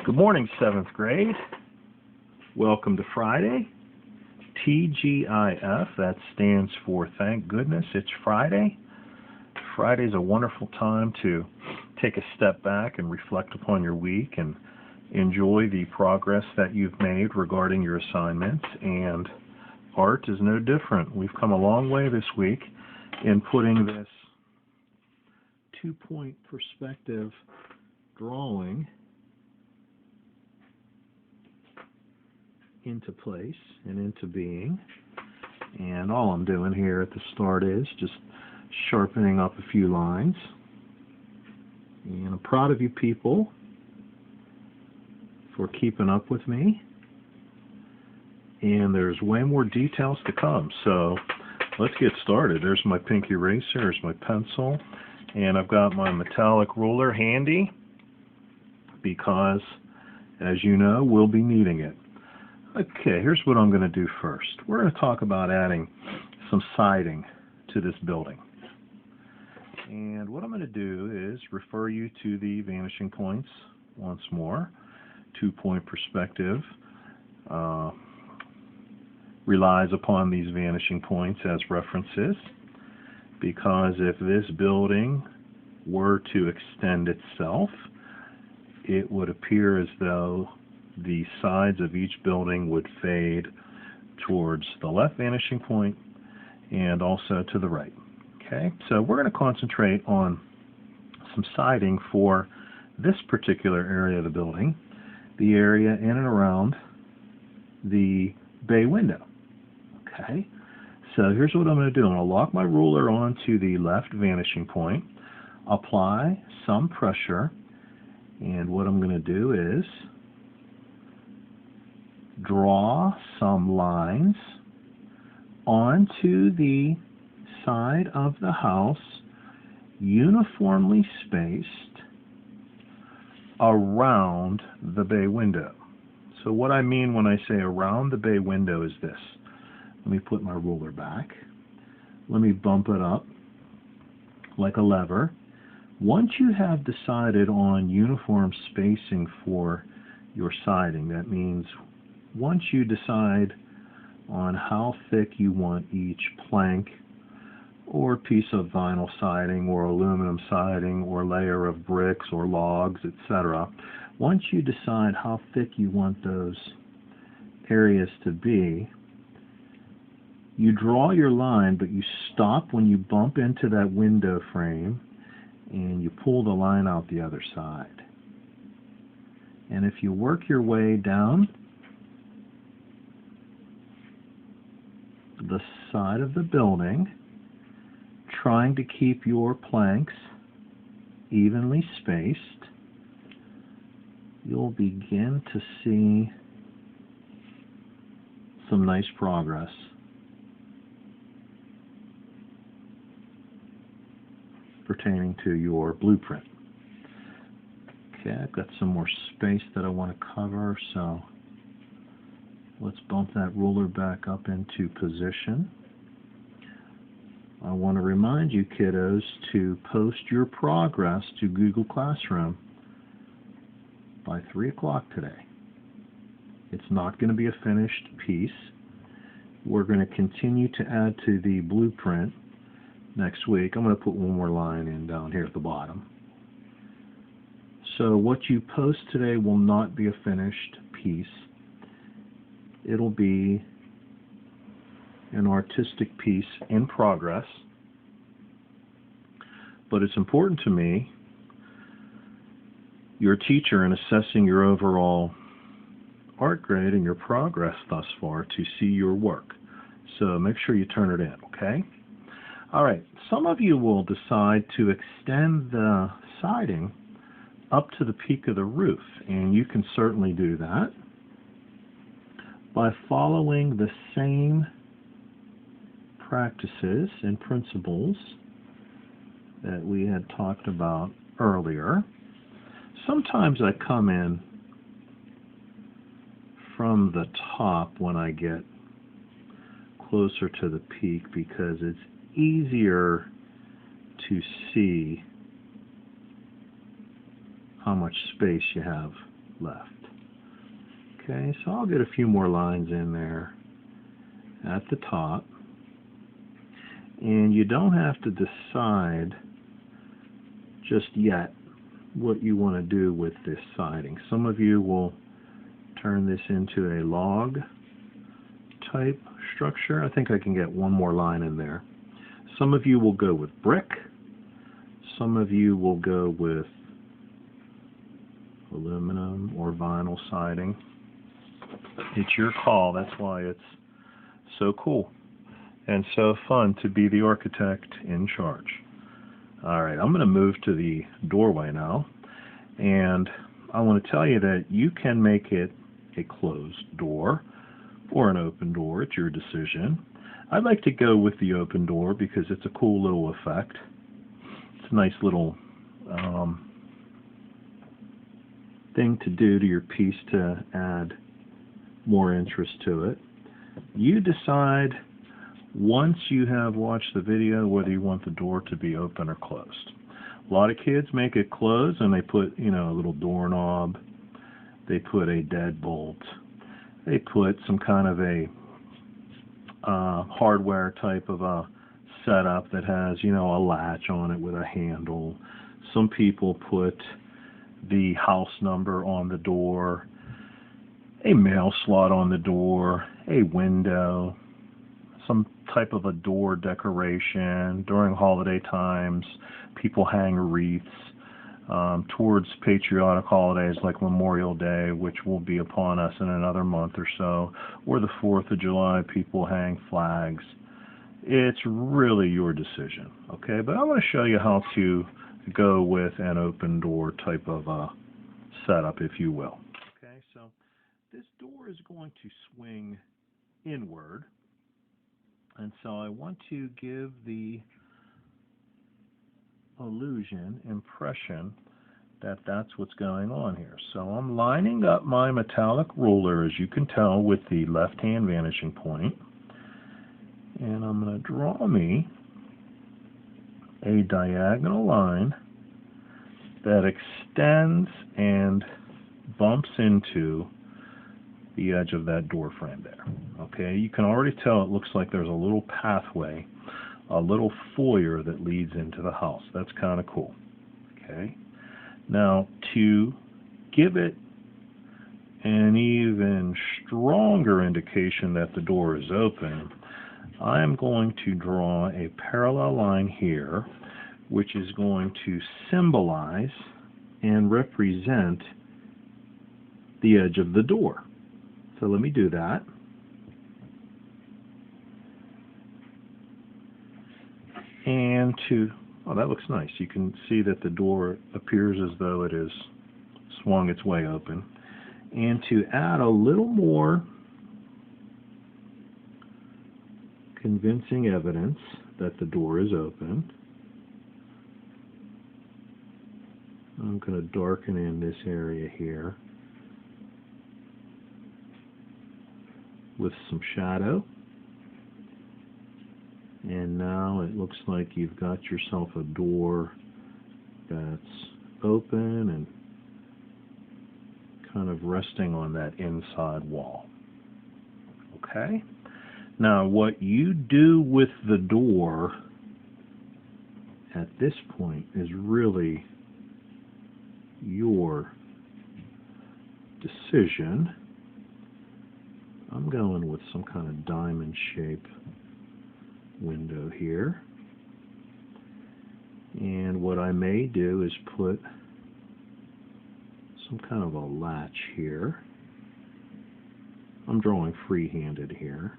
Good morning, 7th grade. Welcome to Friday. TGIF, that stands for Thank Goodness It's Friday. Friday is a wonderful time to take a step back and reflect upon your week and enjoy the progress that you've made regarding your assignments. And art is no different. We've come a long way this week in putting this two-point perspective drawing into place and into being. And all I'm doing here at the start is just sharpening up a few lines. And I'm proud of you people for keeping up with me. And there's way more details to come. So let's get started. There's my pink eraser, there's my pencil, and I've got my metallic ruler handy because, as you know, we'll be needing it. Okay, here's what I'm going to do first. We're going to talk about adding some siding to this building. And what I'm going to do is refer you to the vanishing points once more. Two-point perspective relies upon these vanishing points as references, because if this building were to extend itself, it would appear as though the sides of each building would fade towards the left vanishing point and also to the right. Okay, so we're going to concentrate on some siding for this particular area of the building, the area in and around the bay window. Okay, so here's what I'm going to do. I'm going to lock my ruler onto the left vanishing point, apply some pressure, and what I'm going to do is draw some lines onto the side of the house, uniformly spaced around the bay window. So what I mean when I say around the bay window is this. Let me put my ruler back. Let me bump it up like a lever. Once you have decided on uniform spacing for your siding, that means once you decide on how thick you want each plank or piece of vinyl siding or aluminum siding or layer of bricks or logs, etc., once you decide how thick you want those areas to be, you draw your line, but you stop when you bump into that window frame and you pull the line out the other side. And if you work your way down the side of the building, trying to keep your planks evenly spaced, you'll begin to see some nice progress. Pertaining to your blueprint. Okay, I've got some more space that I want to cover, so let's bump that ruler back up into position. I want to remind you, kiddos, to post your progress to Google Classroom by 3 o'clock today. It's not going to be a finished piece. We're going to continue to add to the blueprint next week. I'm going to put one more line in down here at the bottom. So what you post today will not be a finished piece. It'll be an artistic piece in progress. But it's important to me, your teacher, in assessing your overall art grade and your progress thus far, to see your work. So make sure you turn it in, okay? All right, some of you will decide to extend the siding up to the peak of the roof, and you can certainly do that by following the same practices and principles that we had talked about earlier. Sometimes I come in from the top when I get closer to the peak because it's easier to see how much space you have left. Okay, so I'll get a few more lines in there at the top. And you don't have to decide just yet what you want to do with this siding. Some of you will turn this into a log type structure. I think I can get one more line in there. Some of you will go with brick. Some of you will go with aluminum or vinyl siding. It's your call. That's why it's so cool and so fun to be the architect in charge. Alright, I'm going to move to the doorway now, and I want to tell you that you can make it a closed door or an open door. It's your decision. I'd like to go with the open door because it's a cool little effect. It's a nice little thing to do to your piece to add more interest to it. You decide once you have watched the video whether you want the door to be open or closed. A lot of kids make it closed and they put, you know, a little doorknob, they put a deadbolt, they put some kind of a hardware type of a setup that has, you know, a latch on it with a handle. Some people put the house number on the door, a mail slot on the door, a window, some type of a door decoration. During holiday times, people hang wreaths. Towards patriotic holidays like Memorial Day, which will be upon us in another month or so, or the 4th of July, people hang flags. It's really your decision, okay? But I want to show you how to go with an open door type of setup, if you will. Okay, so this door is going to swing inward, and so I want to give the impression that that's what's going on here. So I'm lining up my metallic ruler, as you can tell, with the left-hand vanishing point, and I'm going to draw me a diagonal line that extends and bumps into the edge of that door frame there. Okay, you can already tell it looks like there's a little pathway, a little foyer that leads into the house. That's kind of cool. Okay, now to give it an even stronger indication that the door is open, I am going to draw a parallel line here, which is going to symbolize and represent the edge of the door. So let me do that. And oh, that looks nice. You can see that the door appears as though it has swung its way open. And to add a little more convincing evidence that the door is open, I'm going to darken in this area here with some shadow. And now it looks like you've got yourself a door that's open and kind of resting on that inside wall. Okay? Now what you do with the door at this point is really your decision. I'm going with some kind of diamond shape window here, and what I may do is put some kind of a latch here. I'm drawing free-handed here.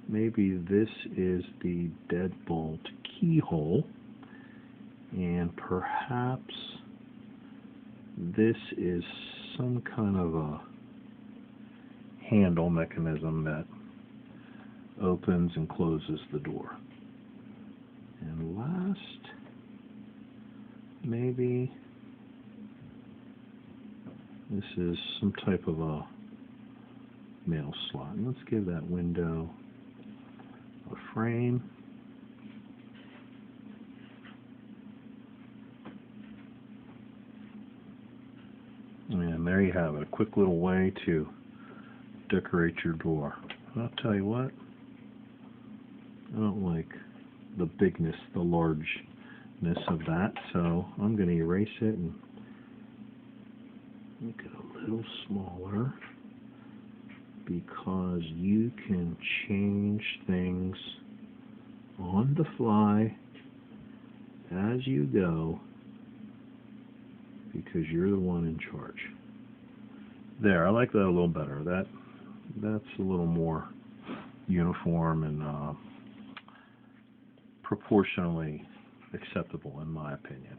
Maybe this is the deadbolt keyhole, and perhaps this is some kind of a handle mechanism that opens and closes the door. And last, maybe this is some type of a mail slot. And let's give that window a frame. And And there you have it, a quick little way to decorate your door. And I'll tell you what, I don't like the bigness, the largeness of that, so I'm going to erase it and make it a little smaller, because you can change things on the fly as you go, because you're the one in charge. There, I like that a little better. That's a little more uniform and proportionally acceptable in my opinion.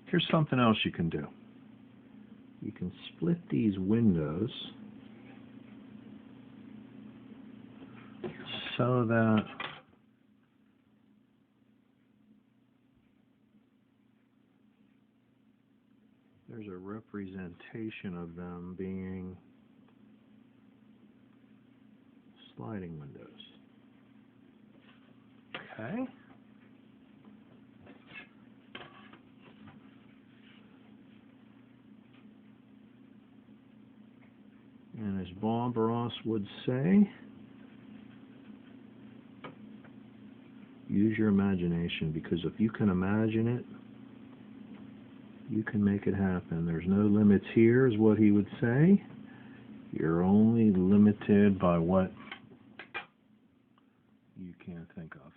Here's something else you can do. You can split these windows so that there's a representation of them being sliding windows. Okay. And as Bob Ross would say, use your imagination, because if you can imagine it, you can make it happen. There's no limits here, is what he would say. You're only limited by what you can think of.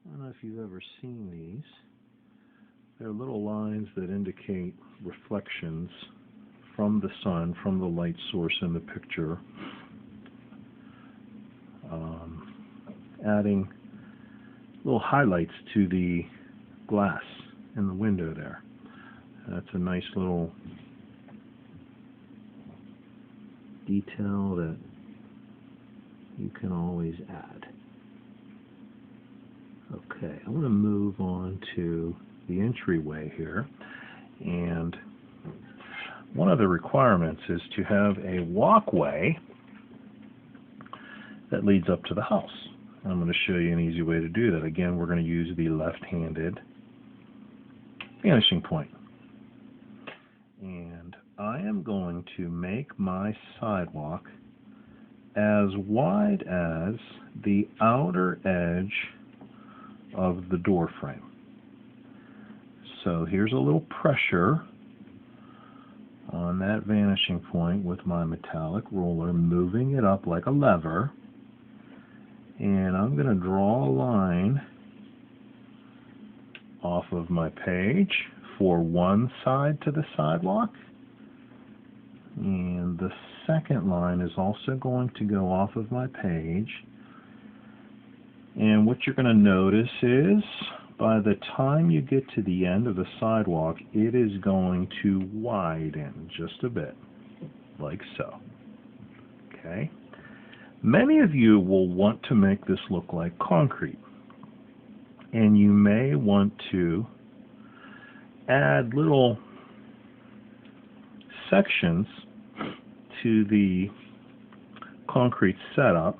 I don't know if you've ever seen these. They're little lines that indicate reflections from the sun, from the light source in the picture, adding little highlights to the glass in the window there. That's a nice little detail that you can always add. Okay, I want to move on to the entryway here, and one of the requirements is to have a walkway that leads up to the house. I'm going to show you an easy way to do that. Again, we're going to use the left-handed vanishing point. And I am going to make my sidewalk as wide as the outer edge of the door frame. So here's a little pressure on that vanishing point with my metallic ruler, moving it up like a lever. And I'm going to draw a line off of my page for one side to the sidewalk, and the second line is also going to go off of my page. And what you're going to notice is, by the time you get to the end of the sidewalk, it is going to widen just a bit, like so. Okay? Many of you will want to make this look like concrete, and you may want to add little sections to the concrete setup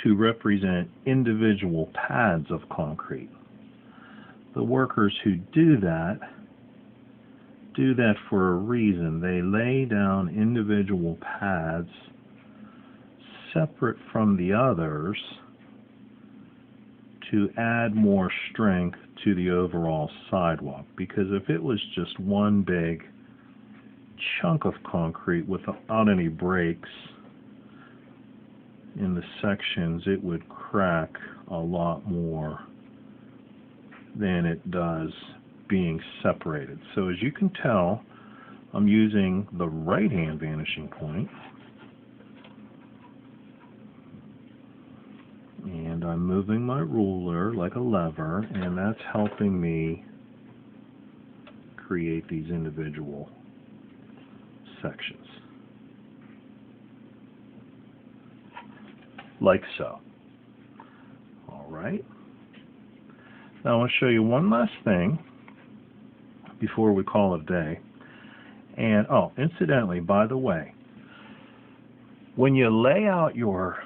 to represent individual pads of concrete. The workers who do that for a reason. They lay down individual pads separate from the others to add more strength to the overall sidewalk, because if it was just one big chunk of concrete without any breaks in the sections, it would crack a lot more than it does being separated. So as you can tell, I'm using the right hand vanishing point, and I'm moving my ruler like a lever, and that's helping me create these individual sections, like so. All right. Now I want to show you one last thing before we call it a day. And oh, incidentally, by the way, when you lay out your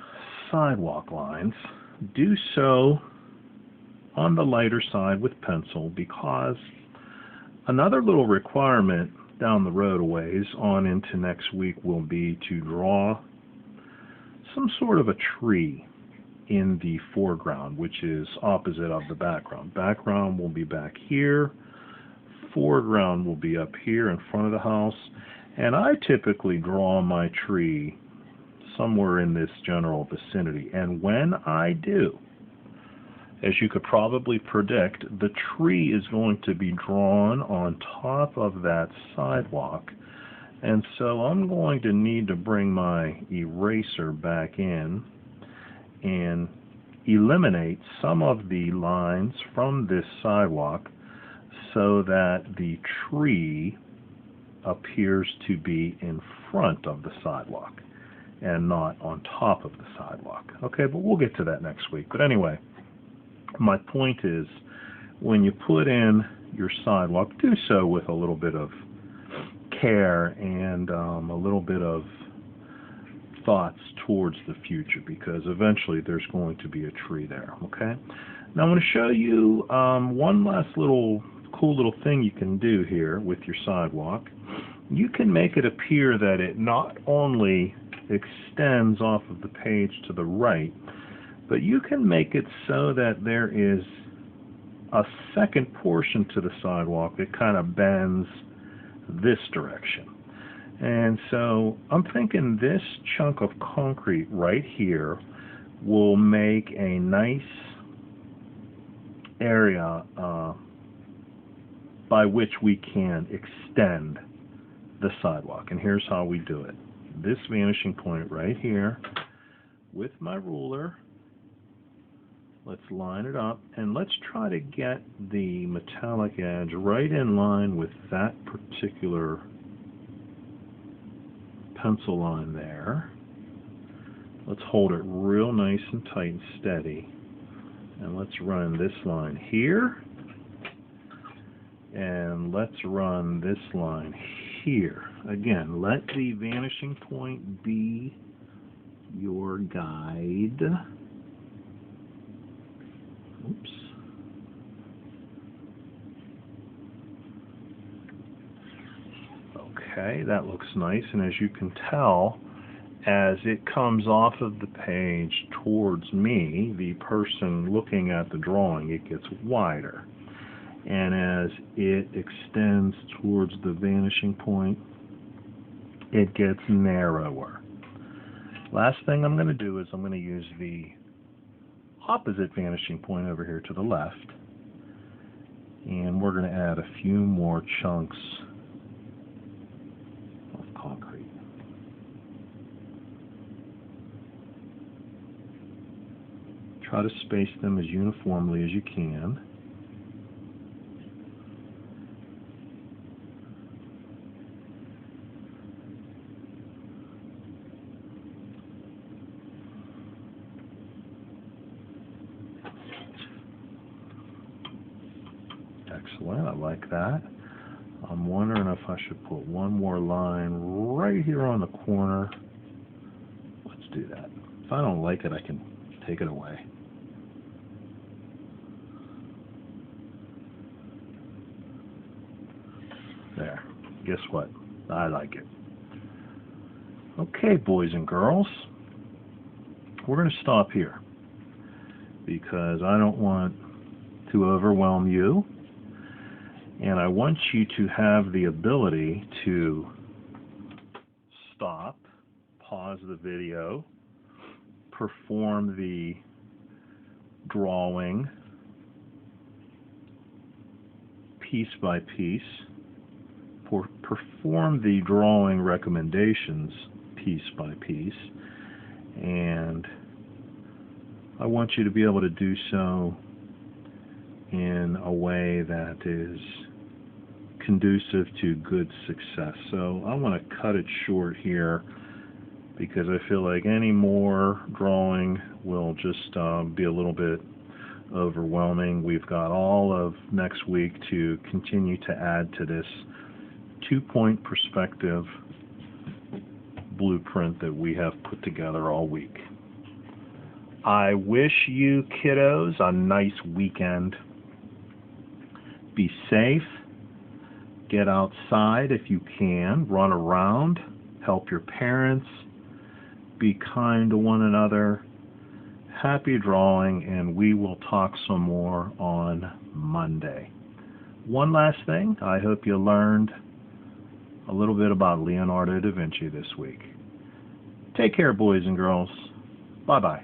sidewalk lines, do so on the lighter side with pencil, because another little requirement down the road a ways on into next week will be to draw some sort of a tree in the foreground, which is opposite of the background. Background will be back here, foreground will be up here in front of the house, and I typically draw my tree somewhere in this general vicinity. And when I do, as you could probably predict, the tree is going to be drawn on top of that sidewalk. And so I'm going to need to bring my eraser back in and eliminate some of the lines from this sidewalk so that the tree appears to be in front of the sidewalk and not on top of the sidewalk. Okay, but we'll get to that next week. But anyway, my point is, when you put in your sidewalk, do so with a little bit of care and a little bit of thoughts towards the future, because eventually there's going to be a tree there. Okay, now I'm going to show you one last cool little thing you can do here with your sidewalk. You can make it appear that it not only extends off of the page to the right, but you can make it so that there is a second portion to the sidewalk that kind of bends this direction. And so I'm thinking this chunk of concrete right here will make a nice area by which we can extend the sidewalk. And here's how we do it. This vanishing point right here with my ruler, let's line it up, and let's try to get the metallic edge right in line with that particular pencil line there. Let's hold it real nice and tight and steady, and let's run this line here, and let's run this line here. Again, let the vanishing point be your guide. Oops. Okay, that looks nice, and as you can tell, as it comes off of the page towards me, the person looking at the drawing, it gets wider. And as it extends towards the vanishing point, it gets narrower. Last thing I'm going to do is I'm going to use the opposite vanishing point over here to the left, and we're going to add a few more chunks of concrete. Try to space them as uniformly as you can. Excellent, I like that. I'm wondering if I should put one more line right here on the corner. Let's do that. If I don't like it, I can take it away. There. Guess what? I like it. Okay, boys and girls, we're going to stop here because I don't want to overwhelm you. And I want you to have the ability to stop, pause the video, perform the drawing piece by piece, perform the drawing recommendations piece by piece, and I want you to be able to do so in a way that is conducive to good success. So I want to cut it short here because I feel like any more drawing will just be a little bit overwhelming. We've got all of next week to continue to add to this 2-point perspective blueprint that we have put together all week. I wish you kiddos a nice weekend. Be safe. Get outside if you can. Run around. Help your parents. Be kind to one another. Happy drawing, and we will talk some more on Monday. One last thing. I hope you learned a little bit about Leonardo da Vinci this week. Take care, boys and girls. Bye-bye.